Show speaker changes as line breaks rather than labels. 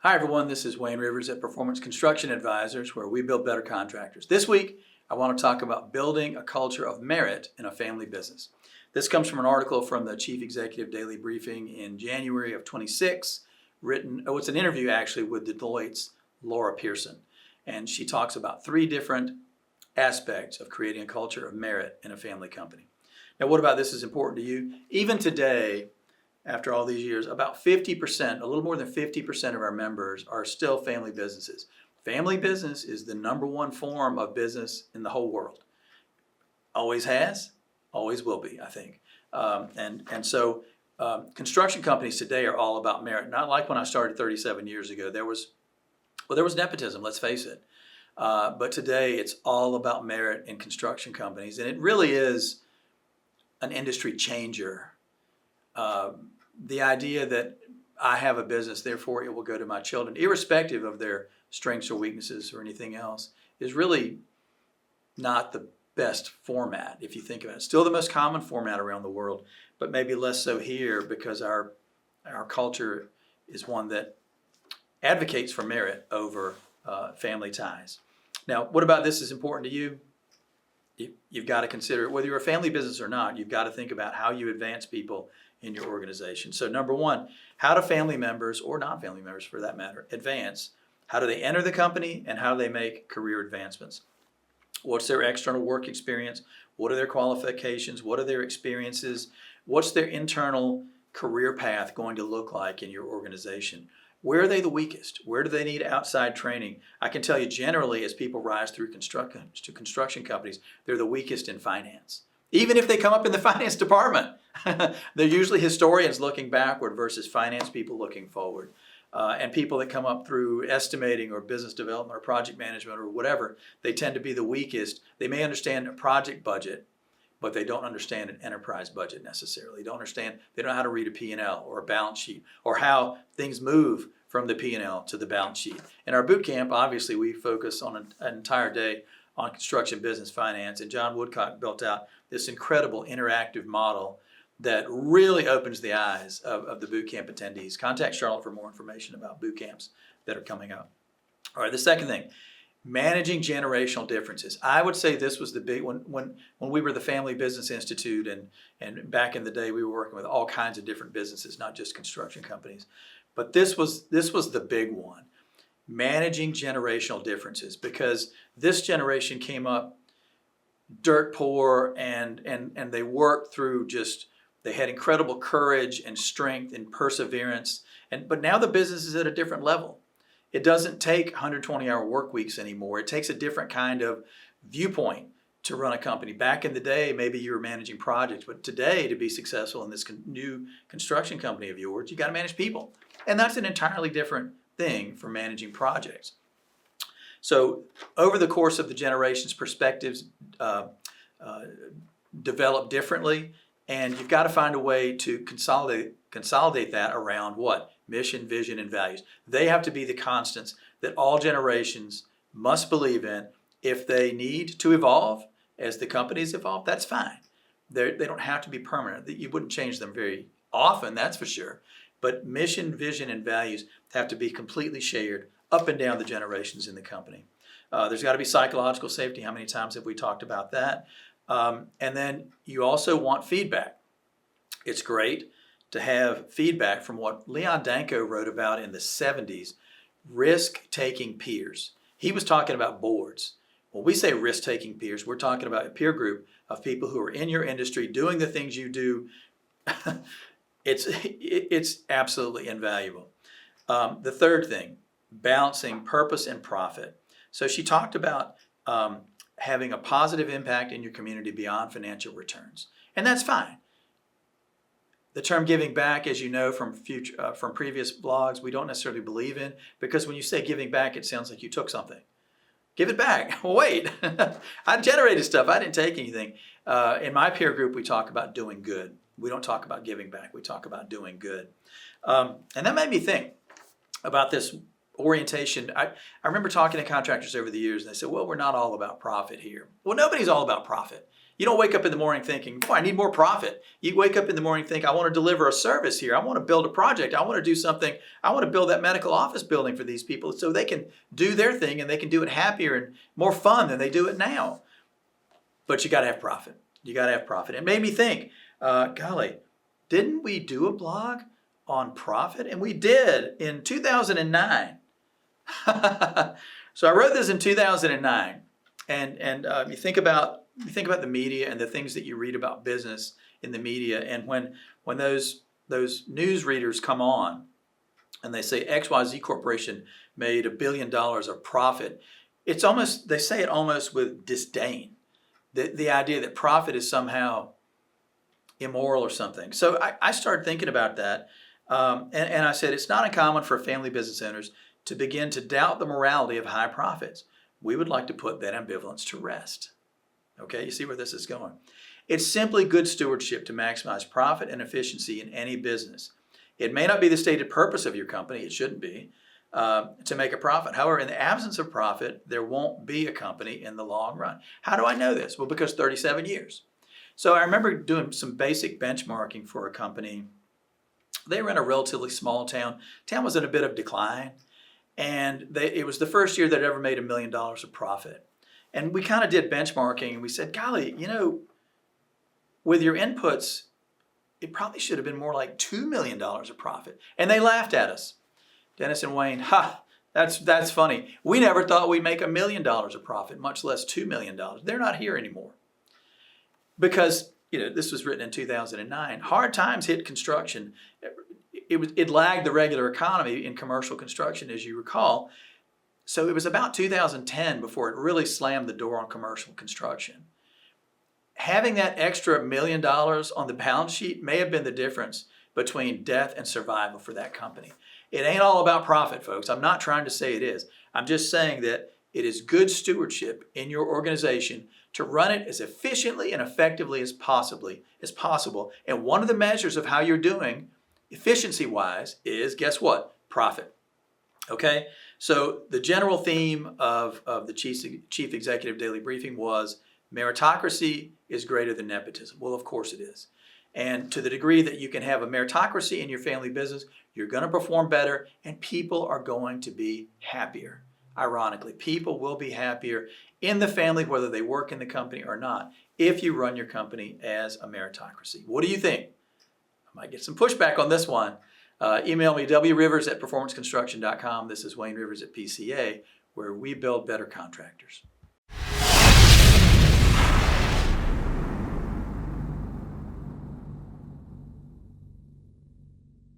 Hi everyone, this is Wayne Rivers at Performance Construction Advisors, where we build better contractors. This week, I want to talk about building a culture of merit in a family business. This comes from an article from the Chief Executive Daily Briefing in January of 26, it's an interview actually with Deloitte's Laura Pearson. And she talks about three different aspects of creating a culture of merit in a family company. Now, what about this is important to you? Even today, after all these years, about 50%, a little more than 50% of our members are still family businesses. Family business is the number one form of business in the whole world. Always has, always will be, I think. So construction companies today are all about merit. Not like when I started 37 years ago. There was nepotism, let's face it. But today it's all about merit in construction companies. And it really is an industry changer. The idea that I have a business, therefore it will go to my children, irrespective of their strengths or weaknesses or anything else, is really not the best format, if you think about it. Still the most common format around the world, but maybe less so here because our culture is one that advocates for merit over family ties. Now, what about this is important to you? You've got to consider, whether you're a family business or not, you've got to think about how you advance people in your organization. So number one, how do family members, or non-family members for that matter, advance? How do they enter the company, and how do they make career advancements? What's their external work experience? What are their qualifications? What are their experiences? What's their internal career path going to look like in your organization? Where are they the weakest? Where do they need outside training? I can tell you generally, as people rise through construction companies, they're the weakest in finance. Even if they come up in the finance department, they're usually historians looking backward versus finance people looking forward. And people that come up through estimating or business development or project management or whatever, they tend to be the weakest. They may understand a project budget, but they don't understand an enterprise budget necessarily. They don't know how to read a P&L or a balance sheet or how things move from the P&L to the balance sheet. In our boot camp, obviously, we focus on an entire day on construction business finance, and John Woodcock built out this incredible interactive model that really opens the eyes of the boot camp attendees. Contact Charlotte for more information about boot camps that are coming up. All right, the second thing, managing generational differences. I would say this was the big one when we were the Family Business Institute, and back in the day we were working with all kinds of different businesses, not just construction companies. But this was the big one, managing generational differences, because this generation came up dirt poor and they worked through they had incredible courage and strength and perseverance. But now the business is at a different level. It doesn't take 120-hour work weeks anymore. It takes a different kind of viewpoint to run a company. Back in the day, maybe you were managing projects, but today, to be successful in this new construction company of yours, you got to manage people. And that's an entirely different thing from managing projects. So over the course of the generations, perspectives develop differently, and you've got to find a way to consolidate that around what? Mission, vision, and values. They have to be the constants that all generations must believe in. If they need to evolve as the companies evolve, that's fine. They don't have to be permanent. You wouldn't change them very often, that's for sure. But mission, vision, and values have to be completely shared up and down the generations in the company. There's got to be psychological safety. How many times have we talked about that? And then you also want feedback. It's great to have feedback from what Leon Danko wrote about in the 70s, risk-taking peers. He was talking about boards. When we say risk-taking peers, we're talking about a peer group of people who are in your industry doing the things you do. It's absolutely invaluable. The third thing, balancing purpose and profit. So she talked about having a positive impact in your community beyond financial returns. And that's fine. The term giving back, as you know from previous blogs, we don't necessarily believe in, because when you say giving back, it sounds like you took something. Give it back. Well, wait, I generated stuff. I didn't take anything. In my peer group, we talk about doing good. We don't talk about giving back. We talk about doing good. And that made me think about this orientation. I remember talking to contractors over the years, and they said, well, we're not all about profit here. Well, nobody's all about profit. You don't wake up in the morning thinking, boy, I need more profit. You wake up in the morning thinking, I want to deliver a service here. I want to build a project. I want to do something. I want to build that medical office building for these people so they can do their thing and they can do it happier and more fun than they do it now. But you got to have profit. You got to have profit. It made me think, golly, didn't we do a blog on profit? And we did in 2009. So I wrote this in 2009. And you think about the media and the things that you read about business in the media, and when those news readers come on and they say XYZ Corporation made $1 billion of profit, it's almost, they say it almost with disdain. The idea that profit is somehow immoral or something. So I started thinking about that, and I said it's not uncommon for family business owners to begin to doubt the morality of high profits. We would like to put that ambivalence to rest. Okay, you see where this is going. It's simply good stewardship to maximize profit and efficiency in any business. It may not be the stated purpose of your company, it shouldn't be, to make a profit. However, in the absence of profit, there won't be a company in the long run. How do I know this? Well, because 37 years. So I remember doing some basic benchmarking for a company. They were in a relatively small town. Town was in a bit of decline. And it was the first year they'd ever made $1 million of profit. And we kind of did benchmarking, and we said, golly, with your inputs, it probably should have been more like $2 million of profit. And they laughed at us. Dennis and Wayne, that's funny. We never thought we'd make $1 million of profit, much less $2 million. They're not here anymore. Because, this was written in 2009. Hard times hit construction. It lagged the regular economy in commercial construction, as you recall. So it was about 2010 before it really slammed the door on commercial construction. Having that extra $1 million on the balance sheet may have been the difference between death and survival for that company. It ain't all about profit, folks. I'm not trying to say it is. I'm just saying that it is good stewardship in your organization to run it as efficiently and effectively as possible. And one of the measures of how you're doing efficiency-wise is, guess what? Profit. Okay? So the general theme of the Chief Executive Daily Briefing was meritocracy is greater than nepotism. Well, of course it is. And to the degree that you can have a meritocracy in your family business, you're going to perform better and people are going to be happier. Ironically, people will be happier in the family, whether they work in the company or not, if you run your company as a meritocracy. What do you think? I might get some pushback on this one. Email me, wrivers@performanceconstruction.com. This is Wayne Rivers at PCA, where we build better contractors.